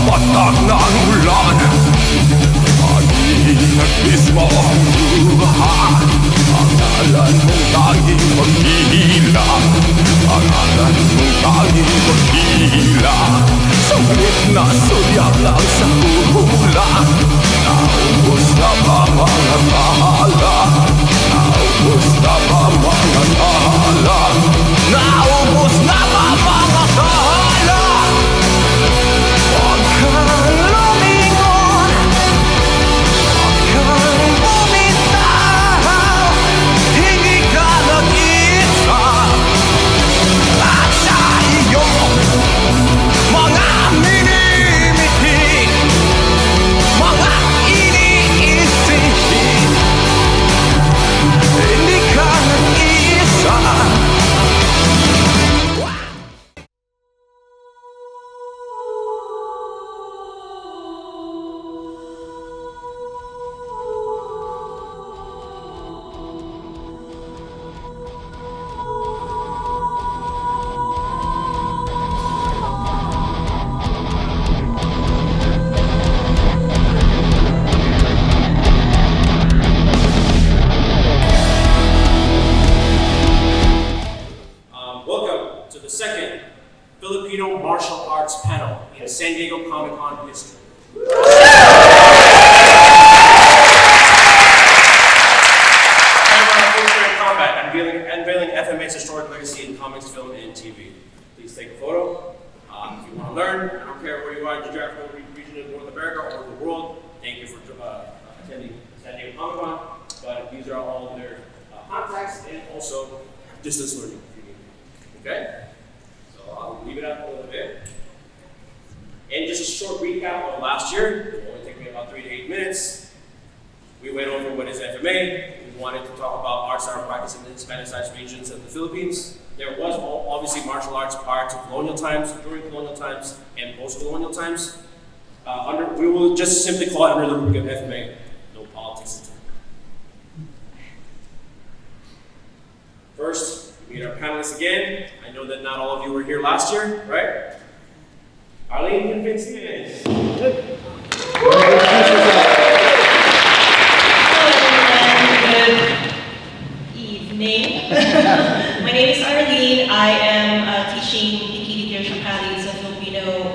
patak ng ulan. Pag-iingat mismo ang luha. Pangalan mong tanging maghihila. Pangalan mong tanging maghihila. Sulit na sulyap lang sa hula. Naubos na ba mga bahala? Naubos na ba mga bahala? Naubos na ba mga bahala? Huwag kang lumingon, huwag kang bumitaw. Hindi ka nag-isa. At sa iyong mga minimitik, mga iniisip, hindi ka nag-isa. Welcome to the second Filipino Martial Arts Panel in San Diego Comic-Con history. Combat, unveiling FMA's historic legacy in comics, film, and TV. Please take a photo. If you want to learn, I don't care where you are in the geographical region of North America or the world, thank you for attending San Diego Comic-Con. But these are all their contacts and also distance learning if you need. Okay? So I'll leave it up a little bit. And just a short recap of last year. It will only take me about 3 to 8 minutes. We went over what is FMA. We wanted to talk about arts that are practiced in the Hispanic-sized regions of the Philippines. There was obviously martial arts prior to colonial times, during colonial times, and post-colonial times. We will just simply call it under the rubric of FMA. No politics. First, we meet our panelists again. I know that not all of you were here last year, right? Arlene convinced me it is. Good. Good evening. My name is Arlene. I am teaching Ikiti It's a Filipino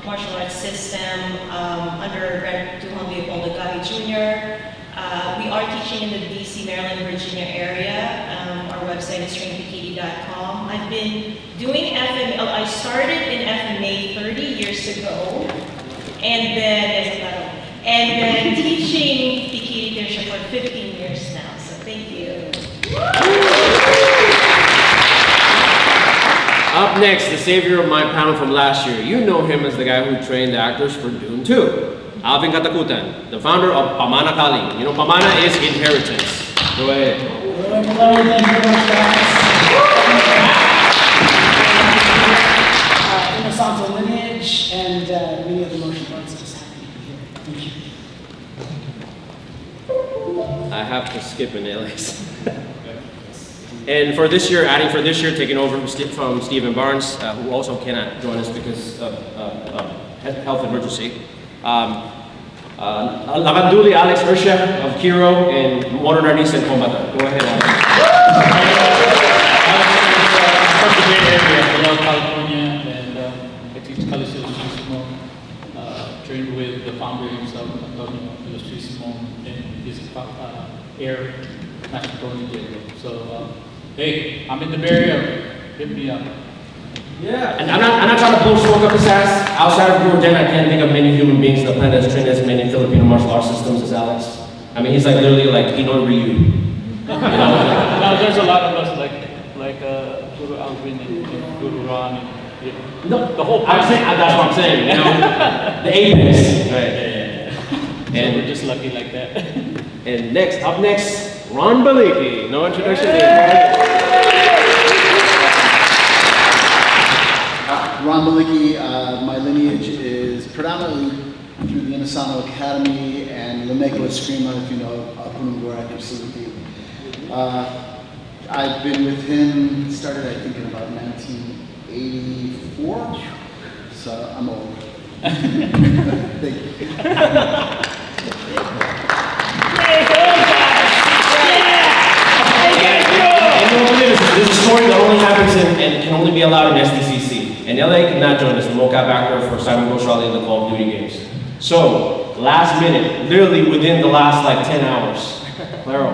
martial arts system under Grad Tuhong Leopoldo Gavi Jr. We are teaching in the DC, Maryland, Virginia area. Our website is trainpikiti.com. I've been doing FMA. I started in FMA 30 years ago, and then teaching Ikiti for 15 years now. So thank you. Up next, the savior of my panel from last year. You know him as the guy who trained the actors for Dune 2. Alvin Katakutan, the founder of Pamana Kali. You know, Pamana is inheritance. Go ahead. Hello, thank you very much, guys. Innocent lineage and many of the motion arts just happen to be here. Thank you. I have to skip an Alex. And for this year, taking over from Stephen Barnes, who also cannot join us because of health emergency. Lavanduli Alex Ursha of Kiro and Modern Artist and Combata. Go ahead, Alex. From the Bay Area, California, and I teach Calisimo, trained with the founder himself, Antonio Ilustrisimo, and his heir, Master Tony Diego. So, hey, I'm in the Bay Area. Hit me up. Yeah, and I'm not trying to blow smoke up his ass. Outside of Guru Den, I can't think of many human beings that plan as trained as many Filipino martial arts systems as Alex. I mean, he's like literally like Ino Ryu. You know? No, there's a lot of us like Guru Alvin and Guru Ron. And, No, the whole. I'm saying that's what I'm saying. You know, the apex. Right. So And we're just lucky like that. And up next, Ron Baliki. No introduction needed. Ron Malicki, my lineage is predominantly through the Inasano Academy and Lamego Eskrima, if you know Punungura facility. I've been with him, started I think in about 1984, so I'm old. Thank you. And you won't believe this is a story that only happens and can only be allowed in SDCC. And LA cannot join us, the mocap actor for Simon Ghoshali in the Call of Duty games. So, last minute, literally within the last like 10 hours. Claro.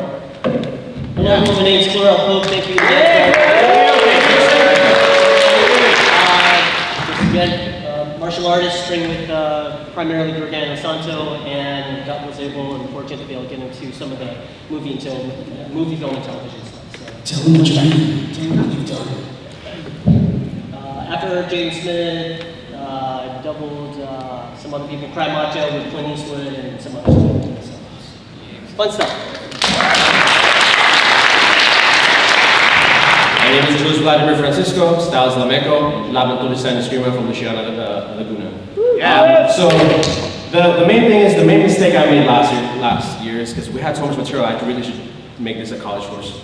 Hello, my name is Claro Pope. Thank you. Again, martial artist, trained with primarily Giordano Santo, and was able and fortunate to be able to get into some of the movie film and television stuff. So. Tell them what you're doing. Tell them what you've done. After James Smith, I doubled some other people, Cry Macho with Clint Eastwood and some other stuff. So, fun stuff. My name is Jules Vladimir Francisco, styles Lameco, Laban Tulisan Screamer from the Shiana Laguna. So the main thing is, the main mistake I made last year is because we had so much material, I really should make this a college course.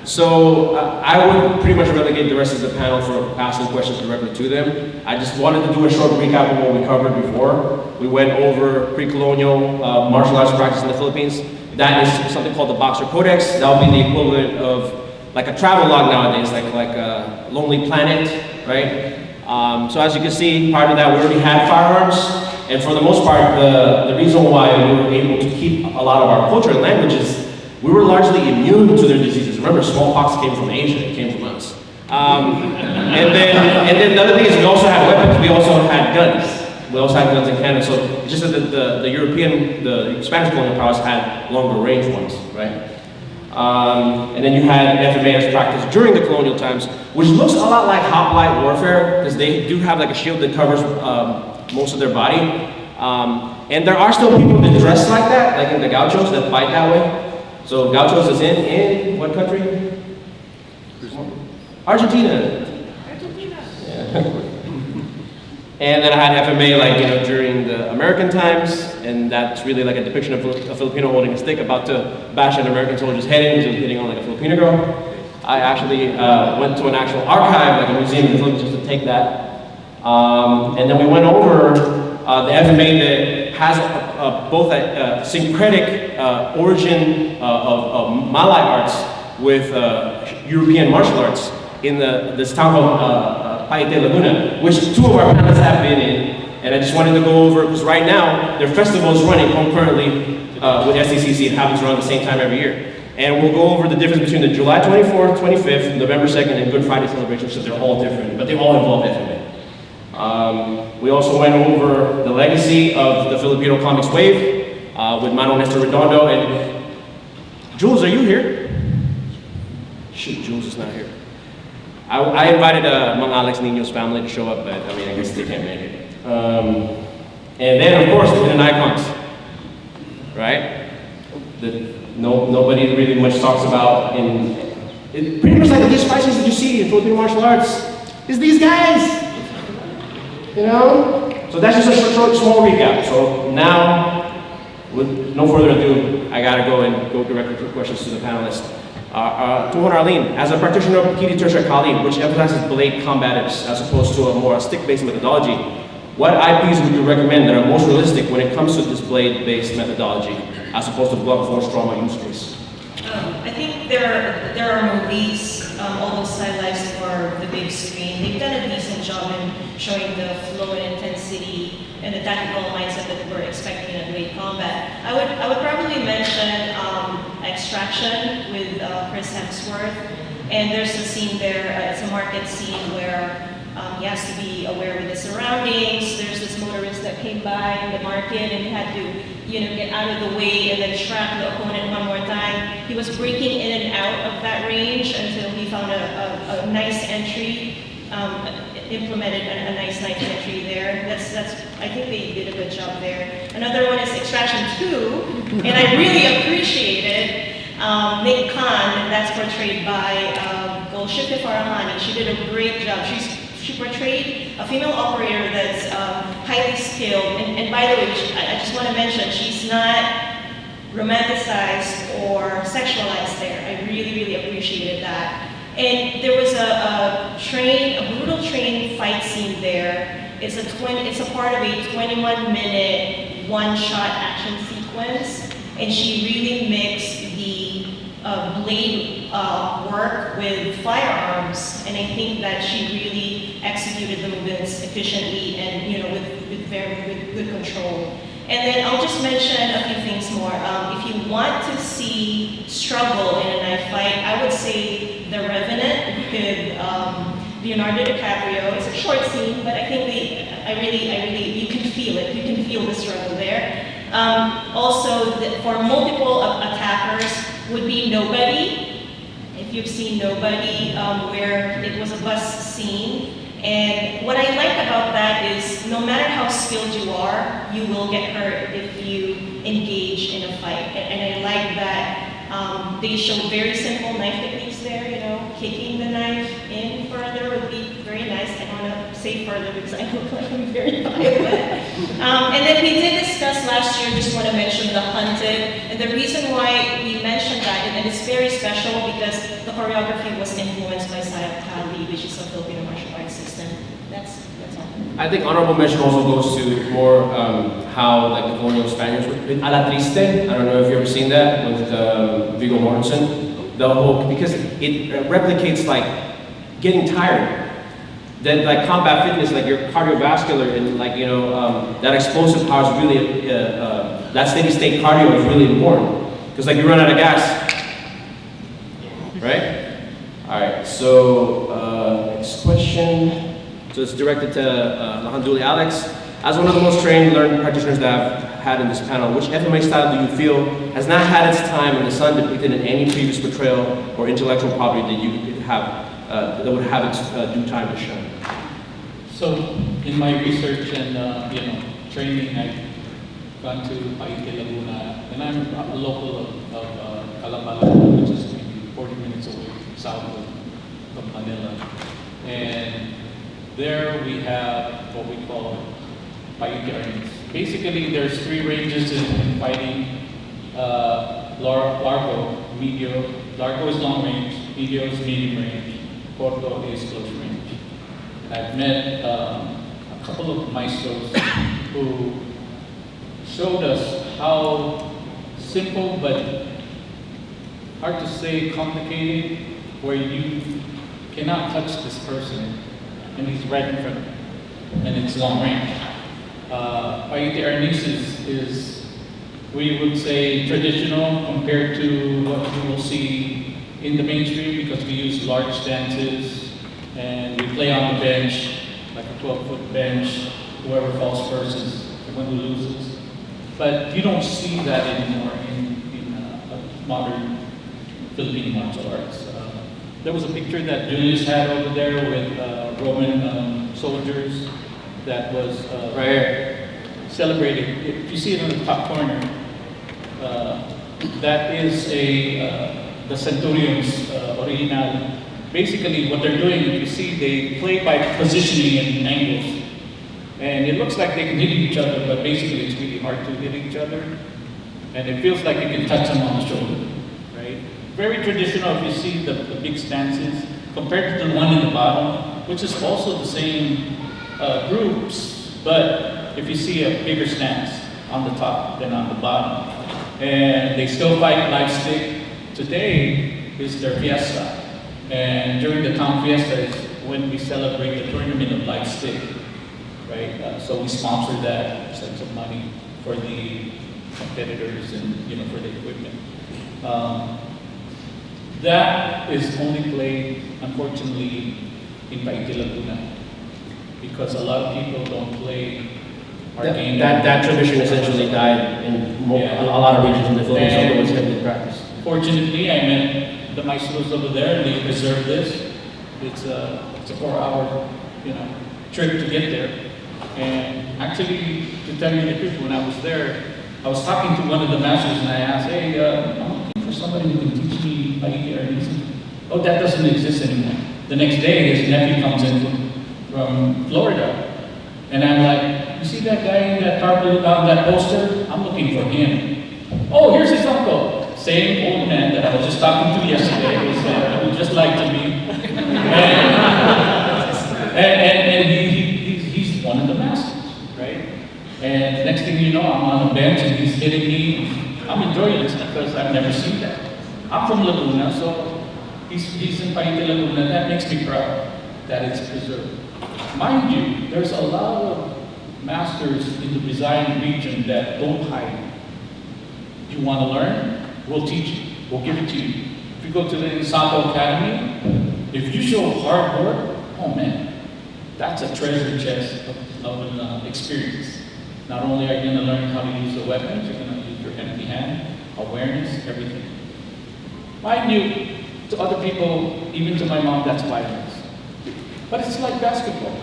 So I would pretty much relegate the rest of the panel for asking questions directly to them. I just wanted to do a short recap of what we covered before. We went over pre-colonial martial arts practice in the Philippines. That is something called the Boxer Codex. That would be the equivalent of like a travel log nowadays, like a Lonely Planet, right? So as you can see, part of that we already had firearms, and for the most part, the reason why we were able to keep a lot of our culture and languages, we were largely immune to their diseases. Remember, smallpox came from Asia, it came from us. And then the other thing is we also had weapons, we also had guns. We also had guns in Canada, so it's just that the Spanish colonial powers had longer range ones, right? And then you had FMA as practice during the colonial times, which looks a lot like hoplite warfare, because they do have like a shield that covers most of their body. And there are still people that dress like that, like in the gauchos that fight that way. So gauchos is in what country? Argentina. Yeah. And then I had FMA like, during the American times, and that's really like a depiction of a Filipino holding a stick about to bash an American soldier's head in because he was hitting on like a Filipino girl. I actually went to an actual archive, like a museum in the Philippines, just to take that. And then we went over the FMA that has both a syncretic origin of Malay arts with European martial arts in this town called Paite Laguna, which two of our panelists have been in. And I just wanted to go over, because right now, their festival is running concurrently with SDCC. It happens around the same time every year. And we'll go over the difference between the July 24th, 25th, November 2nd, and Good Friday celebrations, so they're all different, but they all involve FMA. We also went over the legacy of the Filipino comics wave with Mano Nestor Redondo. And Jules, are you here? Shoot, Jules is not here. I invited Mang Alex Nino's family to show up, but I mean, I guess they can't make it. And then, of course, the hidden icons, right? Nobody really much talks about pretty much like these fighters that you see in Filipino martial arts is these guys, you know? So that's just a short, small recap. So now, with no further ado, I gotta go directly to questions to the panelists. To Arlene, as a practitioner of Kiri Tertia Kali, which emphasizes blade combatives as opposed to a more stick-based methodology, what IPs would you recommend that are most realistic when it comes to this blade-based methodology, as opposed to blunt force trauma use case? I think there are movies, although stylized for the big screen. They've done a decent job in showing the flow and intensity and the tactical mindset that we're expecting in a blade combat. I would probably mention Extraction with Chris Hemsworth. And there's a scene there, it's a market scene where he has to be aware of the surroundings. There's this motorist that came by in the market and he had to, get out of the way and then track the opponent one more time. He was breaking in and out of that range until he found a nice entry, implemented a nice entry there. I think they did a good job there. Another one is Extraction 2, and I really appreciated Nick Khan, that's portrayed by Golshifteh Farahani. She did a great job. She portrayed a female operator that's highly skilled. And by the way, I just want to mention, she's not romanticized or sexualized there. I really, really appreciated that. And there was a brutal train fight scene there. It's a part of a 21-minute one-shot action sequence, and she really mixed the blade work with firearms, and I think that she really executed the movements efficiently and with good control. And then I'll just mention a few things more. If you want to see struggle in a knife fight, I would say The Revenant with Leonardo DiCaprio. It's a short scene, but I think you can feel it. You can feel the struggle there. Also, for multiple attackers would be Nobody. If you've seen Nobody, where it was a bus scene. And what I like about that is no matter how skilled you are, you will get hurt if you engage in a fight. And I like that they show very simple knife techniques there, kicking the knife in further would be very nice. I don't want to say further because I look like I'm very violent. And then we did discuss last year, just want to mention the hunted. And the reason why we mentioned that, and it's very special because the choreography was influenced by Sayat Kali, which is a Filipino martial arts system. That's all. I think honorable mention also goes to more how like the colonial Spaniards with A La Triste. I don't know if you've ever seen that with Viggo Mortensen. The whole, because it replicates like getting tired. Then like combat fitness, like your cardiovascular and like that explosive power is really that steady state cardio is really important because like you run out of gas, right? All right. So next question. So it's directed to Lahanduli Alex. As one of the most trained learned practitioners that I've had in this panel, which FMA style do you feel has not had its time in the sun depicted in any previous portrayal or intellectual property that you have that would have its due time to shine? So in my research and training, I've gone to Paite, Laguna, and I'm a local of Calambala, which is maybe 40 minutes away south of Manila. And there we have what we call Paite Arnis. Basically, there's three ranges in fighting. Largo, medio. Largo is long range, medio is medium range, corto is close range. I've met a couple of maestros who showed us how simple but hard to say complicated, where you cannot touch this person and he's right in front of you, and it's long range. Paite Arnis is, we would say, traditional compared to what you will see in the mainstream because we use large stances and we play on the bench, like a 12-foot bench. Whoever falls first is the one who loses. But you don't see that anymore in modern Philippine martial arts. There was a picture that Julius had over there with Roman soldiers that was right here. Celebrated. If you see it in the top corner, that is the Centurion's original. Basically, what they're doing, if you see, they play by positioning and angles. And it looks like they can hit each other, but basically it's really hard to hit each other. And it feels like you can touch them on the shoulder, right? Very traditional if you see the big stances, compared to the one in the bottom, which is also the same groups, but if you see a bigger stance on the top than on the bottom. And they still fight live stick. Today is their fiesta. And during the town fiesta is when we celebrate the tournament of live stick, right? So we sponsor that, send some money for the competitors and for the equipment. That is only played, unfortunately, in Paite, Laguna, because a lot of people don't play our game. That tradition essentially died in a lot of regions in the Philippines, although it's heavily practiced. Fortunately, I met the maestros over there, and they preserved this. It's a 4-hour, trip to get there. And actually, to tell you the truth, when I was there, I was talking to one of the masters, and I asked, "Hey, I'm looking for somebody who can teach me Paite Arnis." Oh, that doesn't exist anymore. The next day, his nephew comes in from Florida, and I'm like, "You see that guy in that tarpaulin on that poster? I'm looking for him." "Oh, here's his uncle." Same old man that I was just talking to yesterday, who just lied to me. And he's one of the And the next thing you know, I'm on a bench and he's hitting me. I'm enjoying this because I've never seen that. I'm from Laguna, so he's in Paite, Laguna. That makes me proud that it's preserved. Mind you, there's a lot of masters in the design region that don't hide. You want to learn? We'll teach you. We'll give it to you. If you go to the Ensanto Academy, if you show hard work, oh man, that's a treasure chest of an experience. Not only are you going to learn how to use the weapons, you're going to use your empty hand, awareness, everything. Mind you, to other people, even to my mom, that's violence. But it's like basketball,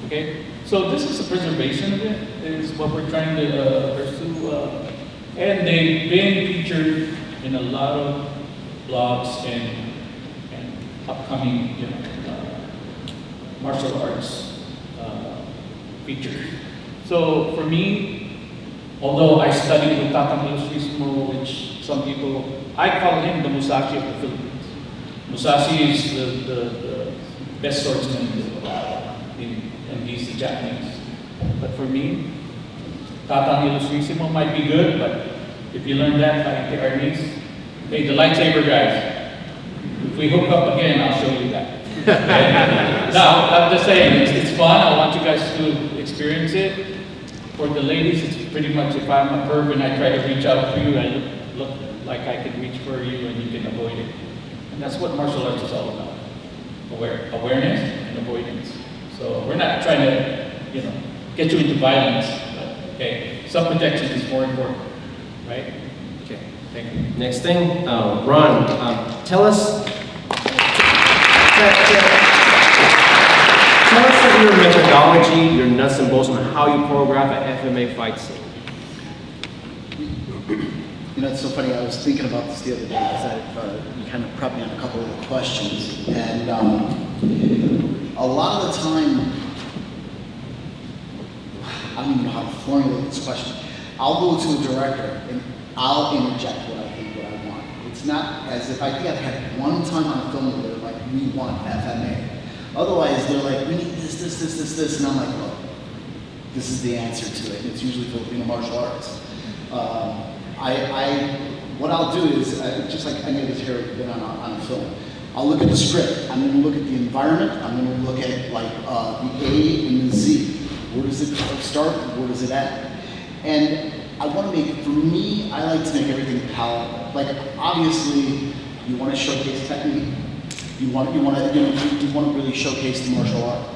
okay? So this is the preservation of it, is what we're trying to pursue. And they've been featured in a lot of blogs and upcoming, martial arts features. So for me, although I studied with Tatang Ilustrismo, which some people, I call him the Musashi of the Philippines. Musashi is the best swordsman in the world, and he's the Japanese. But for me, Tatang Ilustrismo might be good, but if you learn that by the armies, hey, the lightsaber guys, if we hook up again, I'll show you that. No, I'm just saying, it's fun. I want you guys to experience it. For the ladies, it's pretty much if I'm a perv and I try to reach out for you, I look like I can reach for you and you can avoid it. And that's what martial arts is all about. Awareness and avoidance. So we're not trying to, get you into violence. But, okay, self-protection is more important, right? Okay, thank you. Next thing, Ron, tell us of your methodology, your nuts and bolts on how you choreograph an FMA fight scene. It's so funny, I was thinking about this the other day because you kind of prepped me on a couple of the questions. And a lot of the time, I don't even know how to formulate this question. I'll go to a director and I'll interject what I want. It's not as if I think I've had one time on a film where they're like, we want FMA. Otherwise, they're like, we need this, and I'm like, well, this is the answer to it. It's usually Filipino martial arts. What I'll do is, just like any of us here have been on a film, I'll look at the script. I'm going to look at the environment. I'm going to look at like the A and the Z. Where does it start? Where does it end? And I want to make, for me, I like to make everything palatable. Like obviously, you want to showcase technique. You want to really showcase the martial art.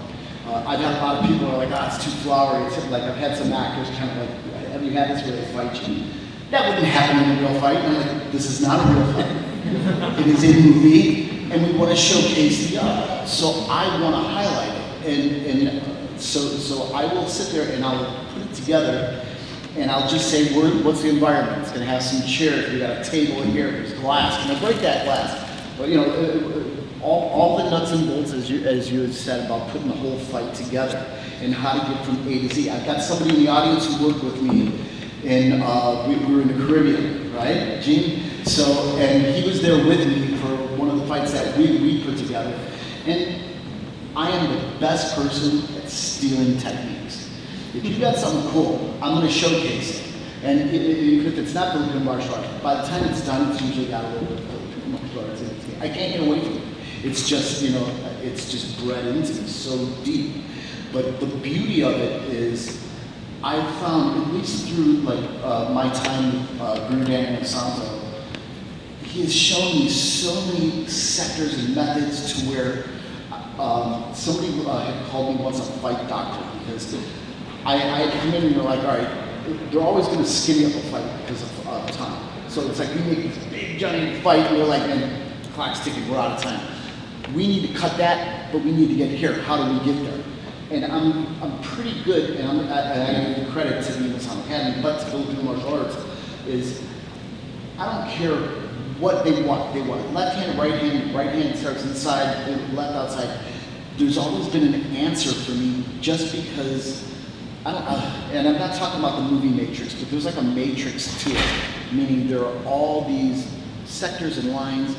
I've had a lot of people who are like, it's too flowery. Like I've had some actors kind of like, have you had this where they fight you? That wouldn't happen in a real fight. And I'm like, this is not a real fight. It is a movie, and we want to showcase the art. So I want to highlight it, and so I will sit there and I'll put it together, and I'll just say, what's the environment? It's going to have some chairs. We got a table in here. There's glass. Can I break that glass? But all the nuts and bolts, as you had said about putting the whole fight together and how to get from A to Z. I've got somebody in the audience who worked with me, and we were in the Caribbean, right, Gene? So, and he was there with me for one of the fights that we put together. And I am the best person at stealing techniques. If you've got something cool, I'm going to showcase it. And even if it's not Filipino martial arts, by the time it's done, it's usually got a little bit of Filipino martial arts in it. I can't get away from it. It's just, it's just bred into me so deep. But the beauty of it is, I've found, at least through my time with Guru Daniel Santo, he has shown me so many sectors and methods to where somebody had called me once a fight doctor, because I come in and they're like, all right, they're always going to skinny up a fight because of time. So it's like we make this big giant fight and we're like, man, the clock's ticking, we're out of time. We need to cut that, but we need to get here. How do we get there? And I'm pretty good, and I give credit to the English Academy, but to Filipino martial arts, is I don't care what they want. They want left hand starts inside, left outside. There's always been an answer for me, just because and I'm not talking about the movie Matrix, but there's like a matrix to it, meaning there are all these sectors and lines,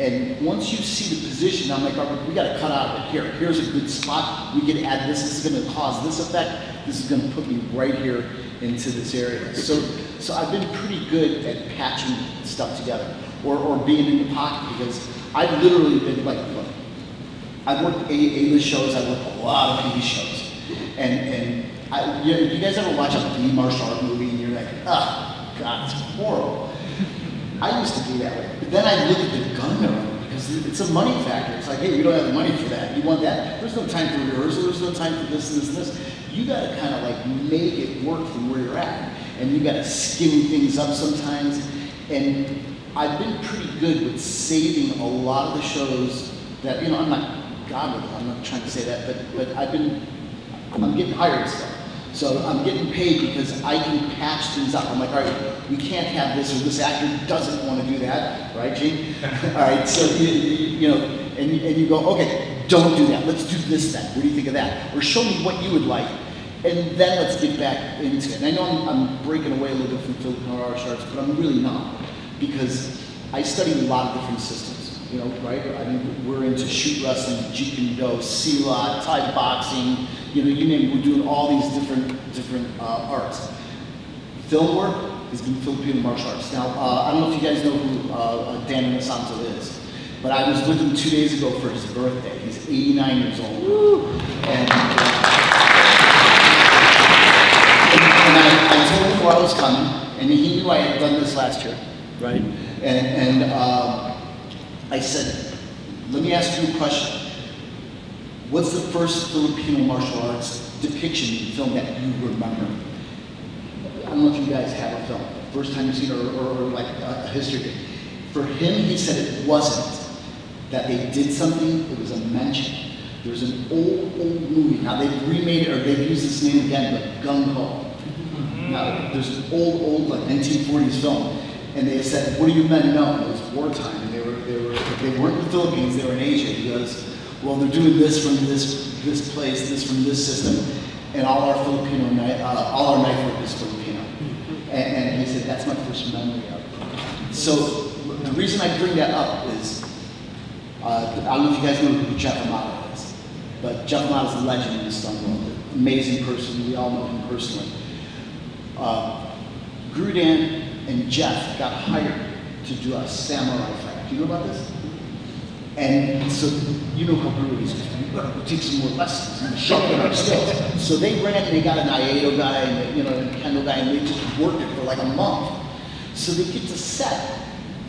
And once you see the position, I'm like, all right, we got to cut out of it here. Here's a good spot. We can add this. This is going to cause this effect. This is going to put me right here into this area. So I've been pretty good at patching stuff together, or being in the pocket, because I've literally been like, look, I've worked A-list shows. I've worked a lot of B shows, and you guys ever watch a B martial art movie and you're like, oh God, it's horrible. I used to be that way. But then I look at the gun arena, because it's a money factor. It's like, hey, we don't have the money for that. You want that? There's no time for rehearsal. There's no time for this and this and this. You got to kind of like make it work from where you're at. And you got to skim things up sometimes. And I've been pretty good with saving a lot of the shows that, you know, I'm not God with it. I'm not trying to say that, but I'm getting hired still. So I'm getting paid because I can patch things up. I'm like, all right, we can't have this, or this actor doesn't want to do that, right, Gene? All right, so you know, and you go, okay, don't do that. Let's do this then. What do you think of that? Or show me what you would like, and then let's get back into it. And I know I'm breaking away a little bit from Filipino arts, but I'm really not, because I study a lot of different systems. You know, right? I mean, we're into shoot wrestling, Jeet Kune Do, Silat, Thai boxing. You know, you name it. We're doing all these different arts. Film work has been Filipino martial arts. Now, I don't know if you guys know who Dan Santo is, but I was with him 2 days ago for his birthday. He's 89 years old. Woo. And I told him before I was coming, and he knew I had done this last year, right? And I said, let me ask you a question. What's the first Filipino martial arts depiction in film that you remember? I don't know if you guys have a film, first time you've seen it, or like a history thing. For him, he said it wasn't that they did something, it was a mention. There's an old movie, now they've remade it, or they've used this name again, but Gung Ho. Now, there's an old like 1940s film, and they said, what do you men know? It was wartime, and they weren't in the Philippines, they were in Asia. He goes, well, they're doing this from this place, this from this system, and all our knife work is Filipino. And he said, that's my first memory of it. So the reason I bring that up is, I don't know if you guys know who Jeff Amado is, but Jeff Amado is a legend in the stunt world. Amazing person, we all know him personally. Guru Dan and Jeff got hired to do a samurai fight. Do you know about this? And so, you know how brutal he is. We've got to take some more lessons and sharpen our skills. So they ran and they got an Aikido guy and a Kendo guy, and they just worked it for like a month. So they get to set,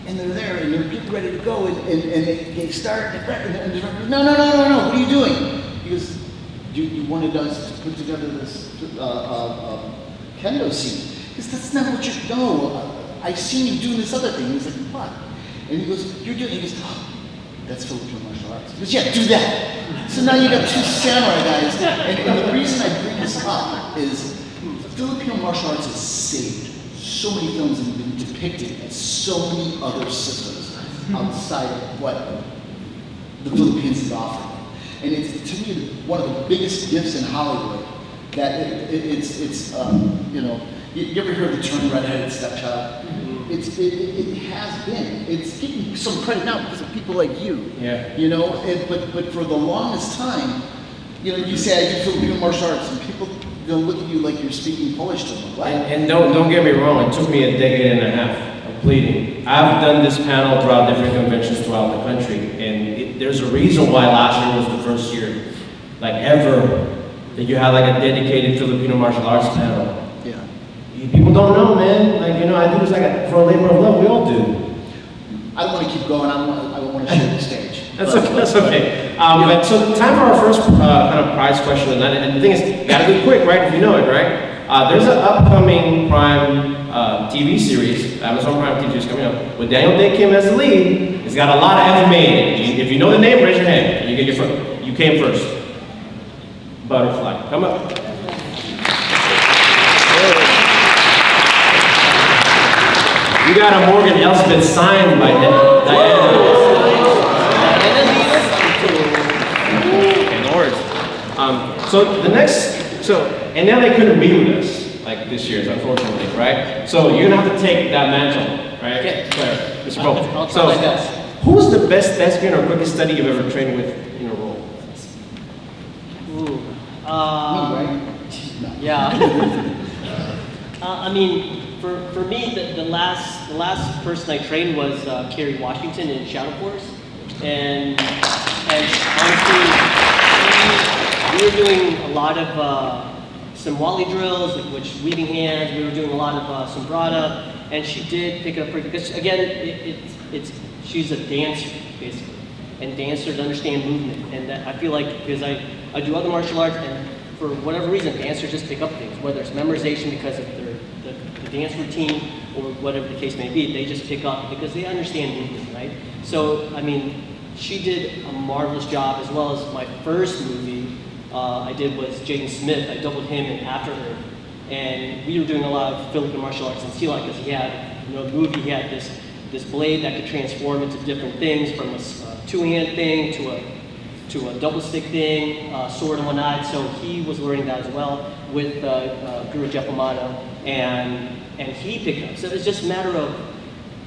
and they're there, and they're getting ready to go, and they start, and the director goes, no, what are you doing? He goes, you wanted us to put together this Kendo scene. He goes, that's not what you know. I've seen you doing this other thing. He's like, what? And he goes, you're doing, he goes, oh, that's Filipino martial arts. He goes, yeah, do that. So now you got two samurai guys. And the reason I bring this up is Filipino martial arts has saved so many films and been depicted as so many other systems outside of what the Philippines is offering. And it's, to me, one of the biggest gifts in Hollywood that it's you know, you ever heard the term redheaded stepchild? It has been. It's getting some credit now because of people like you. Yeah. You know, but for the longest time, you know, you say I do Filipino martial arts, and people look at you like you're speaking Polish to them. What? And don't get me wrong. It took me a decade and a half of bleeding. I've done this panel throughout different conventions throughout the country, and there's a reason why last year was the first year, like ever, that you had like a dedicated Filipino martial arts panel. People don't know, man. Like, you know, I do this like for a labor of love. We all do. I don't want to keep going. I don't want to share the stage. That's okay. But so time for our first kind of prize question. And the thing is, you gotta be quick, right? If you know it, right? There's an upcoming Prime TV series, Amazon Prime TV series coming up, with Daniel Day Kim as the lead. It's got a lot of FMA in it. If you know the name, raise your hand. You get your first. You came first. Butterfly. Come up. You got a Morgan Elsbeth signed by Diana. Okay, no worries. So the next, and now they couldn't be with us, like this year's, unfortunately, right? So you're gonna have to take that mantle, right? Okay. Claire, Mr. Pope. I'll try my best. Who's the best thespian or quickest study you've ever trained with in a role? Ooh. Me, right? No. Yeah. I mean, for me, the last person I trained was Kerry Washington in Shadow Force, and honestly, we were doing a lot of some Wally drills, which weaving hands. We were doing a lot of sombrata, and she did pick it up pretty. Because again, she's a dancer basically, and dancers understand movement, and that I feel like because I do other martial arts, and for whatever reason, dancers just pick up things, whether it's memorization because of the dance routine or whatever the case may be, they just pick up because they understand movement, right? So, I mean, she did a marvelous job, as well as my first movie I did was Jaden Smith. I doubled him in After Her, and we were doing a lot of Philippine martial arts in Silat because he had, the movie, he had this blade that could transform into different things, from a two-hand thing to a double stick thing, sword and whatnot. So he was learning that as well with Guru Jeff Amato, and he picked up. So it's just a matter of,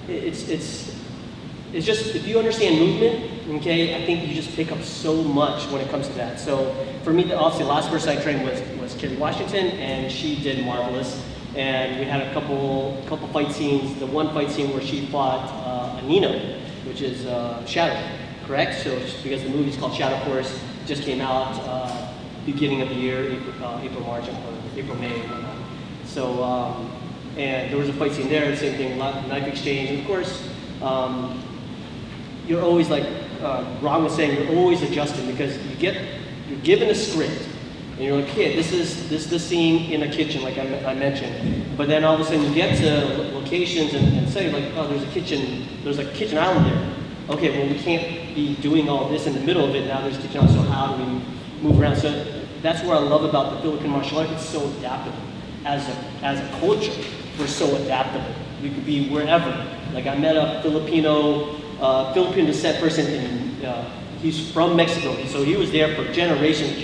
it's just, if you understand movement, okay, I think you just pick up so much when it comes to that. So for me, obviously, the last person I trained was Kerry Washington, and she did marvelous. And we had a couple fight scenes. The one fight scene where she fought Anino, which is Shadow, correct? So because the movie's called Shadow Force, just came out beginning of the year, April, March, or April, May, and whatnot. So, and there was a fight scene there, same thing, knife exchange, and of course, you're always like Ron was saying, you're always adjusting because you're given a script, and you're like, okay, this is the scene in a kitchen, like I mentioned, but then all of a sudden you get to locations and say like, oh, there's a kitchen island there. Okay, well we can't be doing all this in the middle of it. Now there's a kitchen island, so how do we move around? So that's what I love about the Philippine martial arts. It's so adaptable. As a culture, we're so adaptable. We could be wherever. Like I met a Filipino descent person he's from Mexico, so he was there for generations.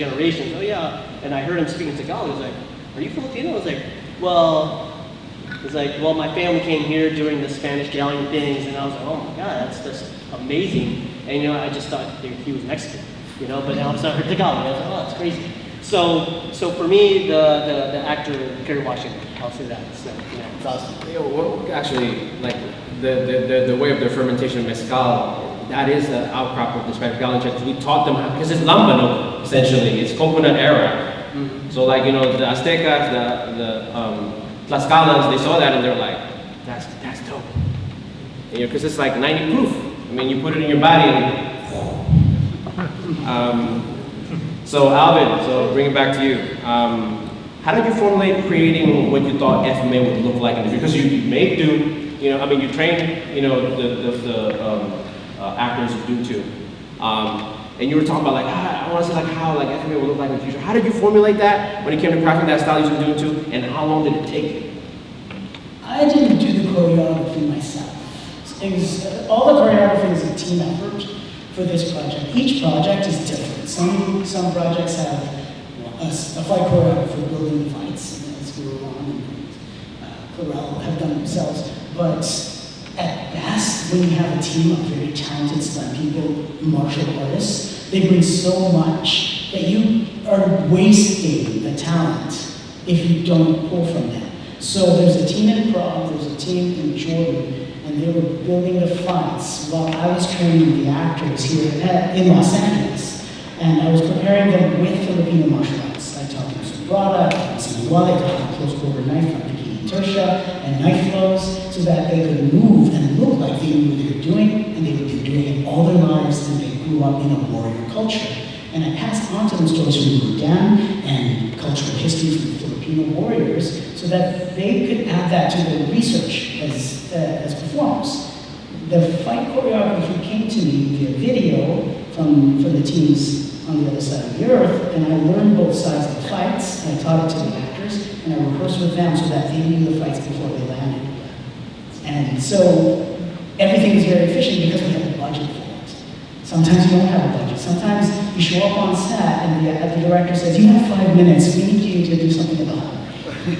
Oh yeah, and I heard him speaking Tagalog. I was like, "Are you Filipino?" I was like, "Well," my family came here during the Spanish galleon things, and I was like, "Oh my God, that's just amazing." And I just thought he was Mexican, but now I heard Tagalog. I was like, "Oh, that's crazy." So for me, the actor Kerry Washington, I'll say that. So, It's awesome. Well, actually, like the way of the fermentation of mezcal, that is the outcrop of the Spanish galleon checks. We taught them because it's lambano essentially. It's coconut era. Mm-hmm. So like the Aztecas, the Tlaxcalans, they saw that and they're like, that's dope. Because it's like 90 proof. I mean, you put it in your body and. So Alvin, so bring it back to you. How did you formulate creating what you thought FMA would look like in the future? Because you made Dune, you trained, the actors of Dune too. And you were talking about like, I want to see like how like FMA would look like in the future. How did you formulate that when it came to crafting that style using Dune too? And how long did it take you? I didn't do the choreography myself. All the choreography is a team effort for this project. Each project is different. Some projects have a fight choreographer building the fights, as Guru and Corel have done themselves. But at best, when you have a team of very talented stunt people, martial artists, they bring so much that you are wasting the talent if you don't pull from them. So there's a team in Prague, there's a team in Jordan, and they were building the fights while I was training the actors here in Los Angeles. And I was preparing them with Filipino martial arts. I taught them sombrata, I taught them sinuwala, I taught them close quarter knife from Bikini Tertia, and knife flows, so that they could move and look like they knew what they were doing, and they would be doing it all their lives, and they grew up in a warrior culture. And I passed on to them stories from Guru Dan and cultural history from the Filipino warriors, so that they could add that to their research as performers. The fight choreography came to me via video from the teams on the other side of the earth, and I learned both sides of the fights, and I taught it to the actors, and I rehearsed with them so that they knew the fights before they landed. And so everything is very efficient because we have a budget for it. Sometimes you don't have a budget. Sometimes you show up on set and the director says, "You have 5 minutes, we need you to do something about it."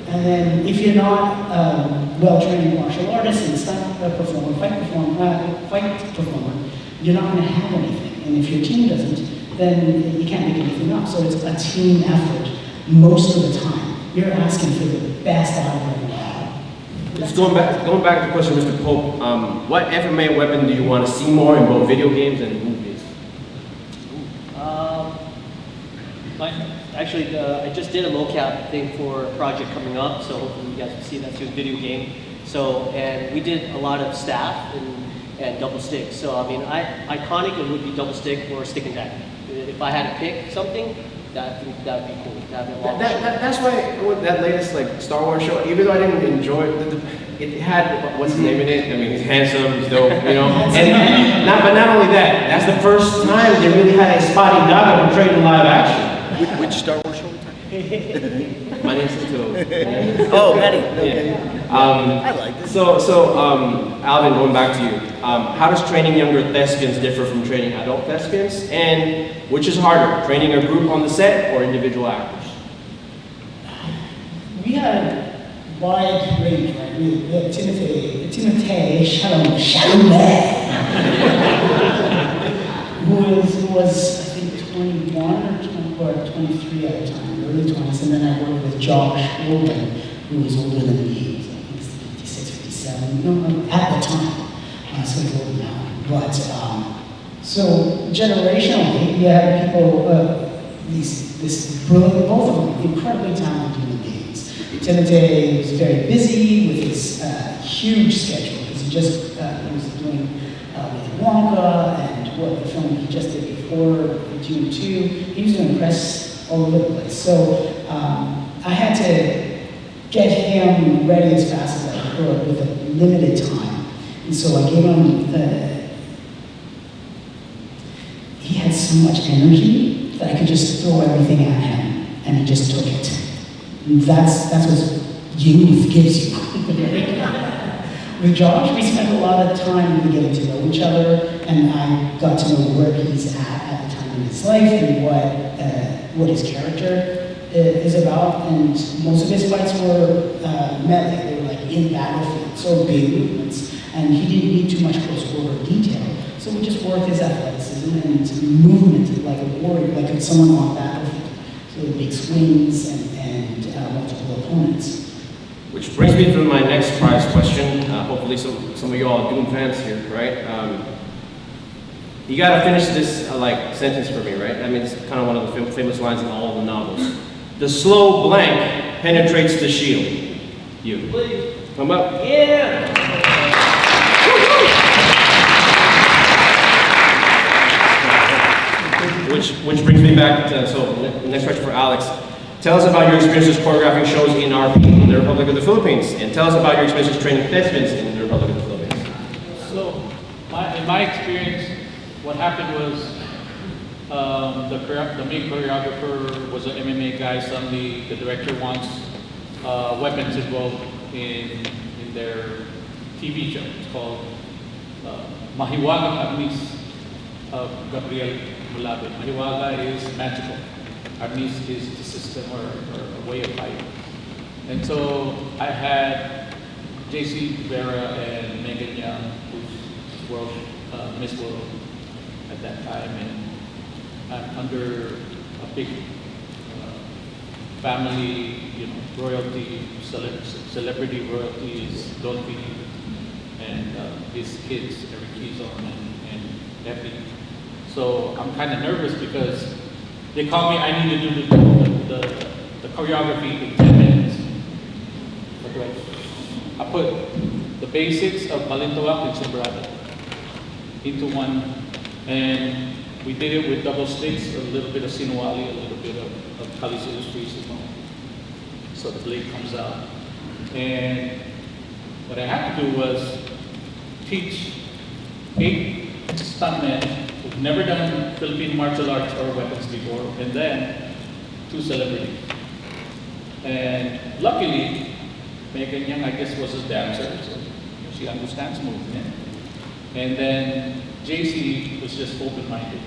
And then if you're not well-trained martial artist and stunt fight performer, you're not going to have anything. And if your team doesn't, then you can't make anything up. So it's a team effort most of the time. You're asking for the best out of everyone. Just going back to the question, Mr. Pope, what FMA weapon do you want to see more in both video games and movies? Actually, I just did a mocap thing for a project coming up, so hopefully you guys can see that through the video game. So, and we did a lot of staff and double stick. So, I mean, iconic it would be double stick or stick and dagger. If I had to pick something, that would be cool. That's why with that latest like Star Wars show, even though I didn't enjoy it, it had what's his name in it. I mean, he's handsome, he's dope, you know. But not only that, that's the first time they really had a spotty Daga portrayed in live action. Which Star Wars show? My name's Tito. Oh, Betty. Okay. Yeah. I like this. So, Alvin, going back to you, how does training younger thespians differ from training adult thespians? And which is harder, training a group on the set or individual actors? We had wide range, right? We had Timothy Chalamet, who was I think 21 or 23 at the time, early 20s, and then I worked with Josh Wilden, who was older than me. He was, I think, 56, 57, no, at the time. So he's older now. But, so generationally, you had people, this brilliant, both of them, incredibly talented human beings. Timothy was very busy with his huge schedule, because he was doing with Wonka and the film he just did before, June 2. He was doing press all over the place. So I had to get him ready as fast as I could with a limited time. And so I gave him, he had so much energy that I could just throw everything at him, and he just took it. And that's what youth gives you. With Josh, we spent a lot of time getting to know each other, and I got to know where he's at the time in his life and what his character is about. And most of his fights were melee; they were like in battlefield, so big movements, and he didn't need too much close quarter detail. So we just worked his athleticism and movement like a warrior, like someone on battlefield. So big swings and multiple opponents. Which brings me to my next prize question. Hopefully some of you all are Doom fans here, right? You gotta finish this sentence for me, right? I mean, it's kind of one of the famous lines in all of the novels. The slow blank penetrates the shield. You. Come up. Yeah! Which brings me back to, next question for Alex. Tell us about your experiences choreographing shows in RP, in the Republic of the Philippines, and tell us about your experiences training thespians in the Republic of the Philippines. So, in my experience, what happened was the main choreographer was an MMA guy. Suddenly, the director wants weapons involved in their TV show. It's called Mahiwagang Agnis of Gabriel Mulabit. Mahiwaga is magical. Agnis is the system or a way of life. And so I had JC Rivera and Megan Young, who's world Miss World at that time, and I'm under a big family, royalty, celebrity royalties, Dolphy, and his kids, Eric Kizon and Epi. So I'm kind of nervous because they call me, I need to do the choreography in 10 minutes. What do I do? I put the basics of Balintawak and Sombrado into one, and we did it with double sticks, a little bit of Sinuali, a little bit of Kalisilus Tuisimo. So the blade comes out. And what I had to do was teach 8 stuntmen who've never done Philippine martial arts or weapons before, and then 2 celebrities. And luckily, Megan Young, I guess, was a dancer, so she understands movement. And then JC was just open-minded.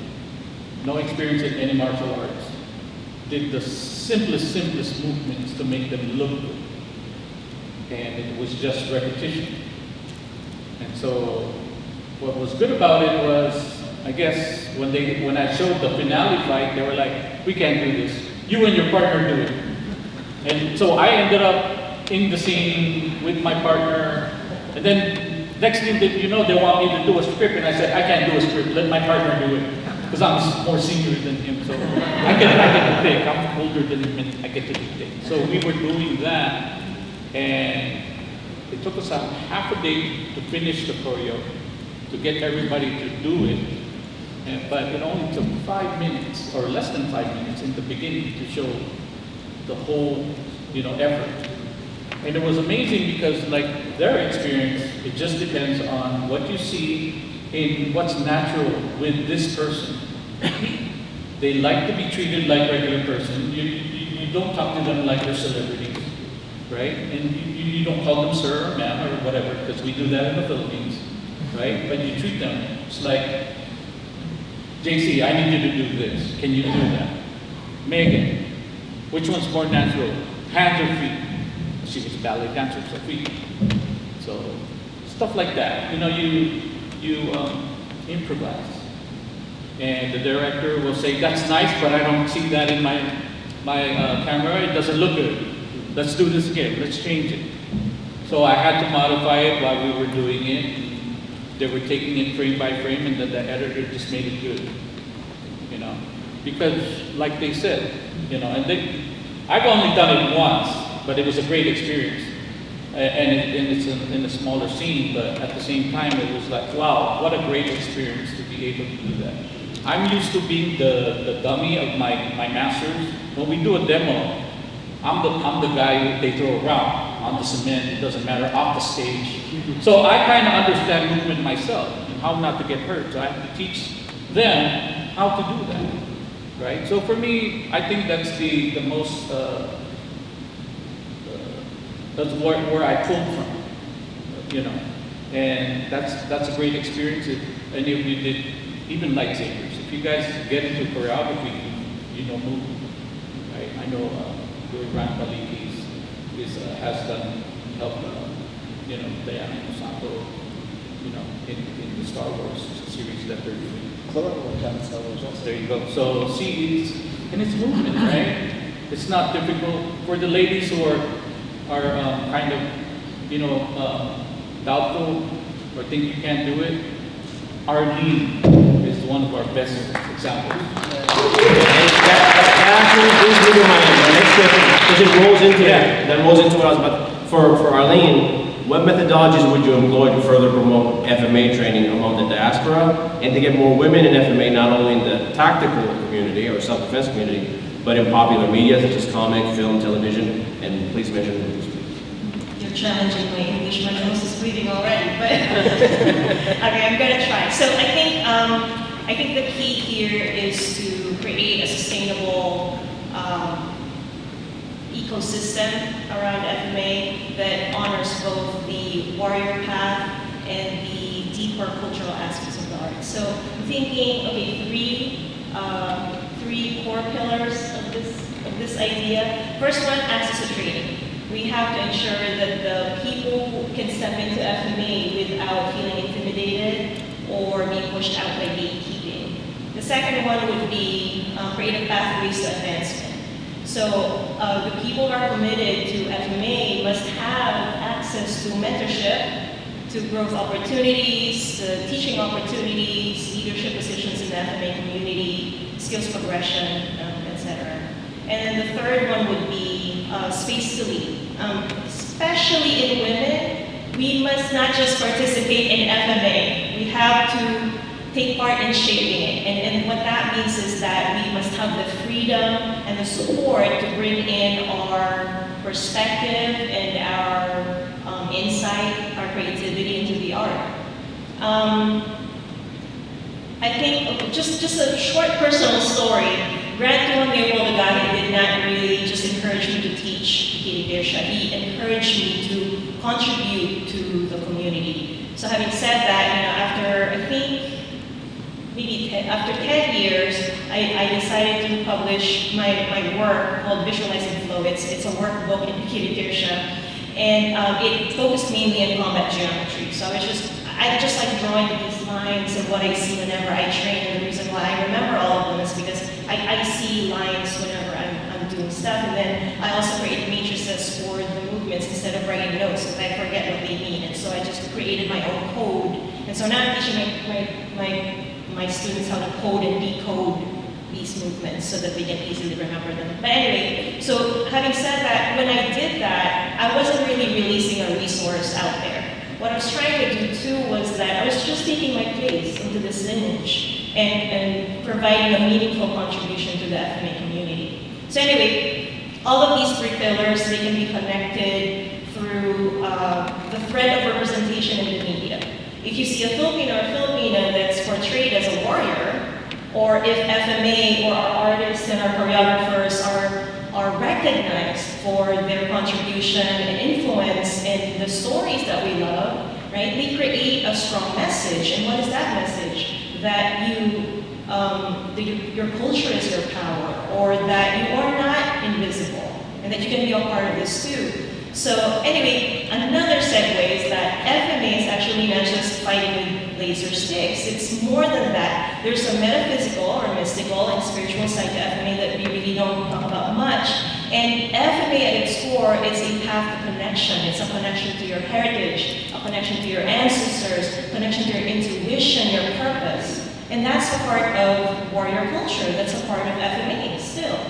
No experience in any martial arts. Did the simplest movements to make them look good. And it was just repetition. And so what was good about it was, I guess, when I showed the finale fight, they were like, we can't do this. You and your partner do it. And so I ended up in the scene with my partner, and then next thing that you know, they want me to do a script, and I said, I can't do a script, let my partner do it. Because I'm more senior than him, so I get to pick. I'm older than him, and I get to pick. So we were doing that, and it took us half a day to finish the choreo, to get everybody to do it. But it only took 5 minutes, or less than 5 minutes in the beginning to show the whole, effort. And it was amazing because, like, their experience, it just depends on what you see in what's natural with this person. They like to be treated like regular person. You don't talk to them like they're celebrities, right? And you don't call them sir or ma'am or whatever, because we do that in the Philippines, right? But you treat them, it's like, JC, I need you to do this. Can you do that? Megan, which one's more natural? Hands or feet? She was a ballet dancer, so feet. So stuff like that. You improvise. And the director will say, that's nice, but I don't see that in my camera. It doesn't look good. Let's do this again. Let's change it. So I had to modify it while we were doing it. They were taking it frame by frame, and then the editor just made it good, because like they said, and I've only done it once, but it was a great experience, and it's in a smaller scene, but at the same time, it was like, wow, what a great experience to be able to do that. I'm used to being the dummy of my masters. When we do a demo, I'm the guy who they throw around on the cement, it doesn't matter, off the stage. So I kind of understand movement myself, and how not to get hurt. So I have to teach them how to do that, right? So for me, I think that's the most, that's where I pulled from, and that's a great experience. If any of you did, even lightsabers, if you guys get into choreography, move, right? I know your Grant Maliki has done help, Diana Santo, in the Star Wars series that they're doing. There you go. So see, it's movement, right? It's not difficult for the ladies who are kind of, doubtful or think you can't do it. Arlene is one of our best examples. That actually brings me to my next question, because it rolls into that rolls into what I was about. For Arlene, what methodologies would you employ to further promote FMA training among the diaspora and to get more women in FMA, not only in the tactical community or self-defense community, but in popular media such as comic, film, television, and please mention movies. You're challenging my English. My nose is bleeding already, but okay, I'm gonna try. So I think the key here is to create a sustainable ecosystem around FMA that honors both the warrior path and the deeper cultural aspects of the art. So I'm thinking, okay, three core pillars of this idea. First one, access to training. We have to ensure that the people can step into FMA without feeling intimidated or being pushed out by gatekeeping. The second one would be creative pathways to advancement. So the people who are committed to FMA must have access to mentorship, to growth opportunities, to teaching opportunities, leadership positions in the FMA community, skills progression, etc. And then the third one would be space to lead. Especially in women, we must not just participate in FMA. We have to take part in shaping it. And what that means is that we must have the freedom and the support to bring in our perspective and our insight, our creativity into the art. I think just a short personal story. Grant Duhangay did not really just encourage me to teach Kikidirsha. He encouraged me to contribute to the community. So having said that, after I think maybe after 10 years, I decided to publish my work called Visualizing Flow. It's a workbook in Kikidirsha, and it focused mainly on combat geometry. So I just like drawing these lines and what I see whenever I train, and the reason why I remember all of them is because I see lines whenever I'm doing stuff, and then I also create matrices for the movements instead of writing notes because I forget what they mean, and so I just created my own code, and so now I'm teaching my students how to code and decode these movements so that they can easily remember them. But anyway, so having said that, when I did that, I wasn't really releasing a resource out there. What I was trying to do too was that I was just taking my place into this image and providing a meaningful contribution to the FMA community. So anyway, all of these three pillars, they can be connected through the thread of representation in the media. If you see a Filipino or Filipina that's portrayed as a warrior, or if FMA or our artists and our choreographers are recognized for their contribution and influence in the stories that we love, right? We create a strong message. And what is that message? That your culture is your power, or that you are not invisible, and that you can be a part of this too. So anyway, another segue is that FMA is actually not just fighting with laser sticks. It's more than that. There's a metaphysical or mystical and spiritual side to FMA that we really don't talk about much. And FMA at its core, it's a path to connection. It's a connection to your heritage, a connection to your ancestors, a connection to your intuition, your purpose. And that's a part of warrior culture. That's a part of FMA still.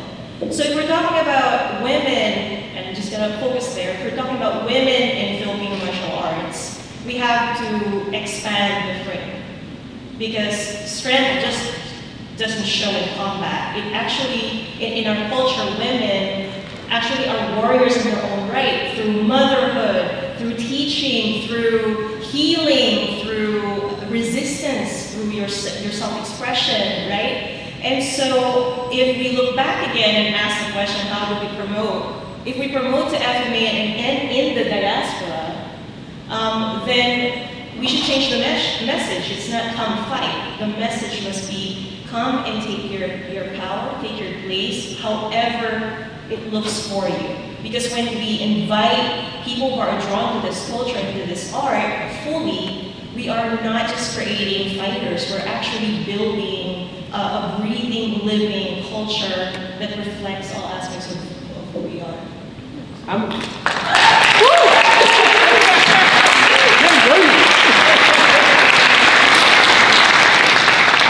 So if we're talking about women, and I'm just going to focus there, if we're talking about women in Filipino martial arts, we have to expand the frame. Because strength just doesn't show in combat. It actually, in our culture, women actually are warriors in their own right, through motherhood, through teaching, through healing, through resistance, through your self-expression, right? And so if we look back again and ask the question, how do we promote? If we promote to FMA and in the diaspora, then we should change the message. It's not come fight. The message must be come and take your power, take your place, however it looks for you. Because when we invite people who are drawn to this culture and to this art fully, we are not just creating fighters, we're actually building a breathing, living culture that reflects all aspects of who we are.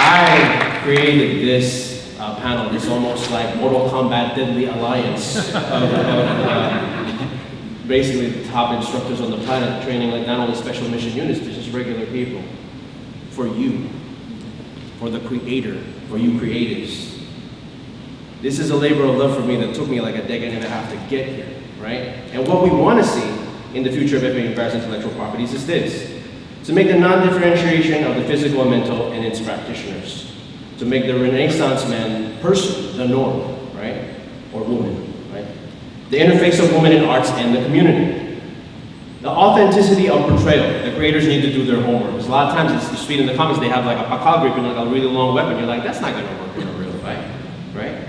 I created this panel, this almost like Mortal Kombat Deadly Alliance of basically the top instructors on the planet training like not only special mission units, but just regular people. For you, for the creator, for you creatives. This is a labor of love for me that took me like a decade and a half to get here, right? And what we want to see in the future of FMA in regards to intellectual properties is this: to make the non-differentiation of the physical and mental and its practitioners, to make the Renaissance man person the norm, right? Or woman, right? The interface of women in arts and the community. The authenticity of portrayal. The creators need to do their homework. Because a lot of times, you see in the comments, they have like a pakal grip and like a really long weapon. You're like, that's not going to work in a real fight, right?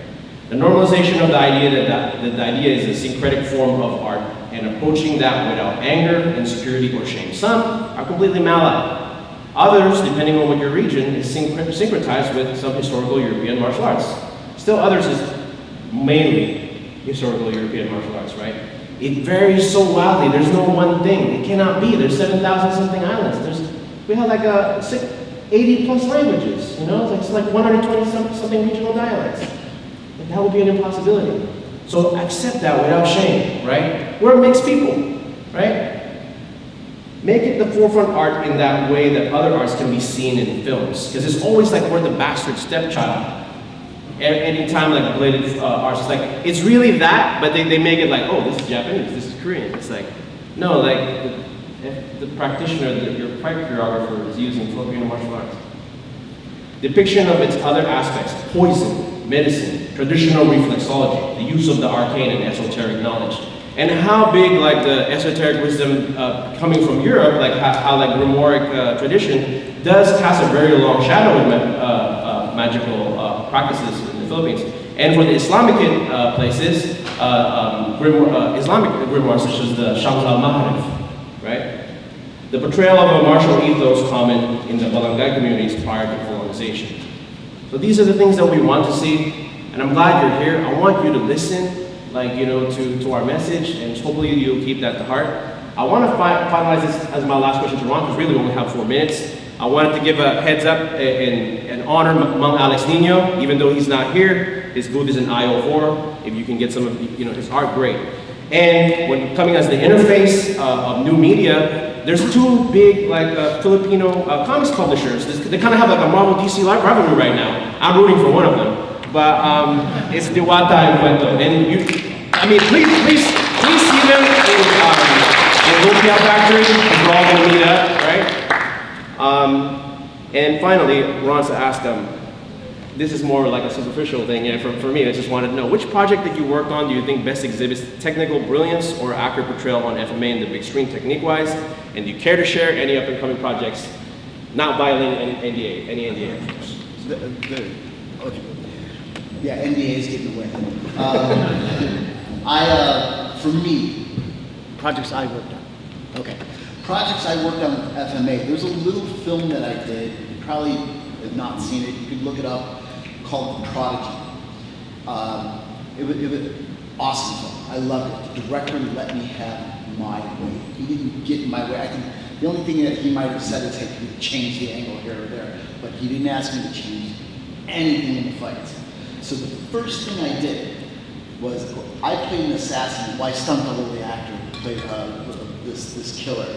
The normalization of the idea that the idea is a syncretic form of art and approaching that without anger, insecurity, or shame. Some are completely malleable. Others, depending on what your region, is syncretized with some historical European martial arts. Still others is mainly historical European martial arts, right? It varies so wildly. There's no one thing. It cannot be. There's 7,000 something islands. We have like 80 plus languages, you know? It's like 120 something regional dialects. Like that would be an impossibility. So accept that without shame, right? We're mixed people, right? Make it the forefront art in that way that other arts can be seen in films. Because it's always like we're the bastard stepchild. Anytime like related arts, it's like, it's really that, but they make it like, oh, this is Japanese, this is Korean. It's like, no, like the practitioner, your choreographer is using Filipino martial arts. Depiction of its other aspects, poison, medicine, traditional reflexology, the use of the arcane and esoteric knowledge. And how big like the esoteric wisdom coming from Europe, like how like grimoire tradition does cast a very long shadow in magical practices in the Philippines. And for the Islamic places, Islamic grimoires such as the Shams al-Maharif, right? The portrayal of a martial ethos common in the Barangay communities prior to colonization. So these are the things that we want to see, and I'm glad you're here. I want you to listen, to our message, and hopefully you'll keep that to heart. I want to finalize this as my last question to Ron, because really we only have 4 minutes. I wanted to give a heads up and honor Mang Alex Nino, even though he's not here. His booth is in IO4. If you can get some of his art, great. And when coming as the interface of new media, there's 2 big Filipino comics publishers. They kind of have like a Marvel DC rivalry right now. I'm rooting for one of them, but it's Diwata and Cuento. And please see them in Lumpia Factory. We're all gonna meet up, right? And finally, Ron asked them. This is more like a superficial thing, and for me, I just wanted to know, which project that you worked on do you think best exhibits technical brilliance or accurate portrayal on FMA in the big screen technique-wise? And do you care to share any up-and-coming projects not violating any NDA? Okay. Yeah, NDA is getting away. For me, projects I worked on. Okay. Projects I worked on with FMA, there's a little film that I did, you probably have not seen it, you could look it up, called The Prodigy. It was awesome film. I loved it. The director let me have my way. He didn't get in my way. I think the only thing that he might have said is, hey, can you change the angle here or there? But he didn't ask me to change anything in the fights. So the first thing I did was, I played an assassin. Well, I stumped a little the actor who played this killer.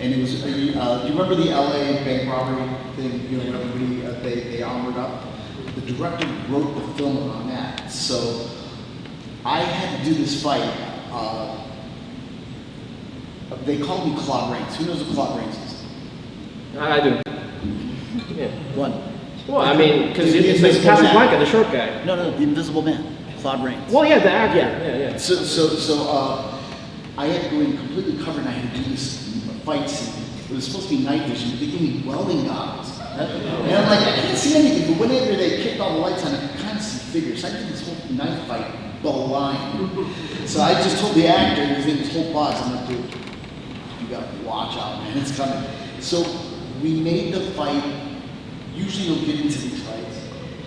And it was, do you remember the LA bank robbery thing? When everybody, they armored up? The director wrote the film on that. So I had to do this fight. They called me Claude Rains. Who knows what Claude Rains is? I do. Yeah. One. Well, because it's like Casablanca, the short guy. No, the Invisible Man, Claude Rains. Well, yeah, the actor. Yeah. So I had to go in completely covered, and I had to do this fight scene. It was supposed to be night vision, but they gave me welding goggles. And I'm like, I can't see anything, but whenever they kicked all the lights on, I could kind of see figures. So I did this whole knife fight blind. So I just told the actor, his name was Hope Boss, I'm like, dude, you gotta watch out, man, it's coming. So we made the fight. Usually you'll get into these fights,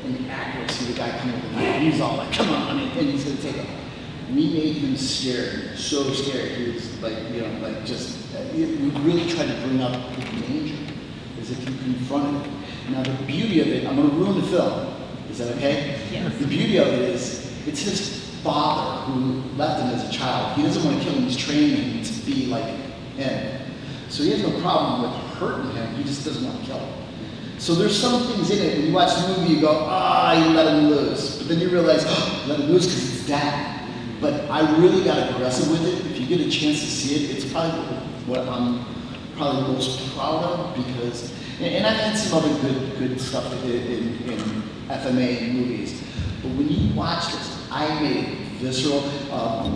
and the actor will see the guy coming with the knife, and he's all like, come on, and he's gonna take it. We made him scared, so scared. He was like, we really tried to bring up the danger, as if you confronted him. Now the beauty of it, I'm gonna ruin the film. Is that okay? Yes. The beauty of it is, it's his father who left him as a child. He doesn't want to kill him, he's training him to be like him. So he has no problem with hurting him, he just doesn't want to kill him. So there's some things in it, when you watch the movie, you go, you let him loose. But then you realize, let him loose because it's dad. But I really got aggressive with it. If you get a chance to see it, it's probably what I'm probably most proud of, because, and I've had some other good stuff in FMA movies. But when you watch this, I made it visceral.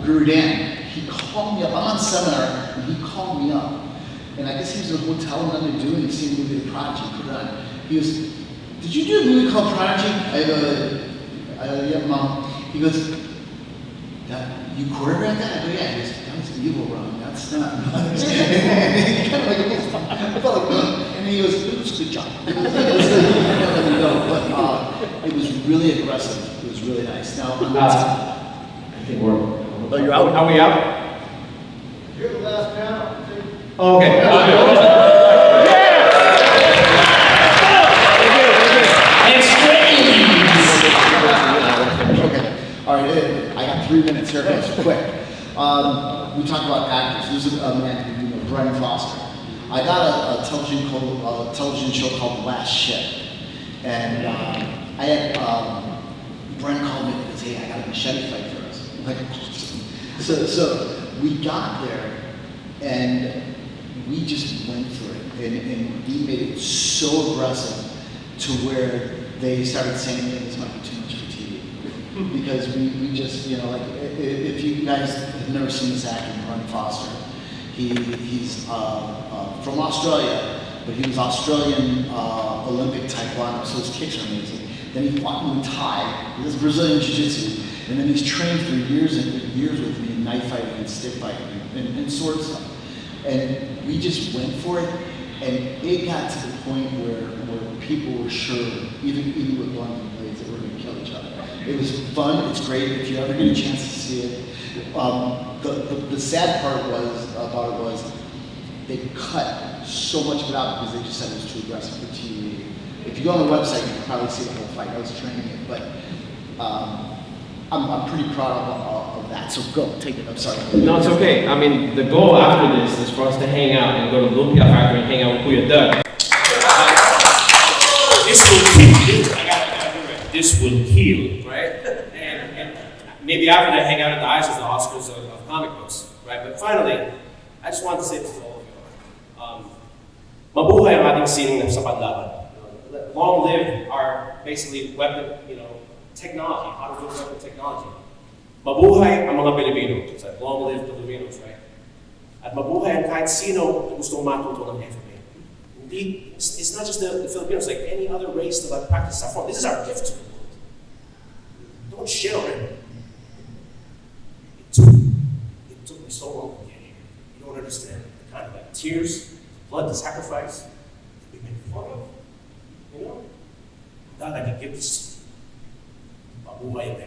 Guru Dan, he called me up. I'm on seminar, and he called me up. And I guess he was in a hotel and nothing to do, and he seen the movie The Prodigy, put it on. He goes, did you do a movie called Prodigy? I go, yeah, Mom. He goes, you choreographed that? I go, yeah. He goes, that was evil, Ron. That's not. He kind of like, I felt like, and he goes, it was a good job. But it was really aggressive. It was really nice. Now, I think we're. Oh, you're out? Are we out? You're the last panel. Okay. All right, I got 3 minutes here, guys, quick. We talked about actors. There's a man, Brian Foster. I got a television show called The Last Ship. And I had, Brian called me and said, hey, I got a machete fight for us. I'm like, so we got there, and we just went for it. And we made it so aggressive to where they started saying, hey, this might be too much for TV. Because we just, if you guys have never seen this actor, Brian Foster, he's from Australia, but he was Australian Olympic Taekwondo, so his kicks are amazing. Then he fought Muay Thai, he does Brazilian Jiu-Jitsu, and then he's trained for years and years with me in knife fighting and stick fighting and sword stuff. And we just went for it, and it got to the point where people were sure, even with London Blades, that we're going to kill each other. It was fun, it's great, if you ever get a chance to see it. The sad part about it was they cut so much of it out because they just said it was too aggressive for TV. If you go on the website, you can probably see the whole fight. I was training it, but I'm pretty proud of that. So go, take it. I'm sorry. No, it's okay. I mean, the goal after this is for us to hang out and go to Lumpia Factory and hang out with Kuya Doug. This will heal, right? And maybe after that, hang out at the ICE as the Oscars of comic books, right? But finally, I just want to say this to all of you. Mabuhay ang ating sining sa panlaban. Long live our basically weapon, technology, how to build weapon technology. Mabuhay ang mga Pilipino. It's like, long live the Filipinos, right? At mabuhay ang kahit sino na gustong matuto ng FMA. Indeed, it's not just the Filipinos, like any other race that practices our form. This is our gift to the world. Don't shit on it. It took me so long to get here. You don't understand the kind of tears, blood, the sacrifice that we've been fun of. God, I can give this mabuhay ang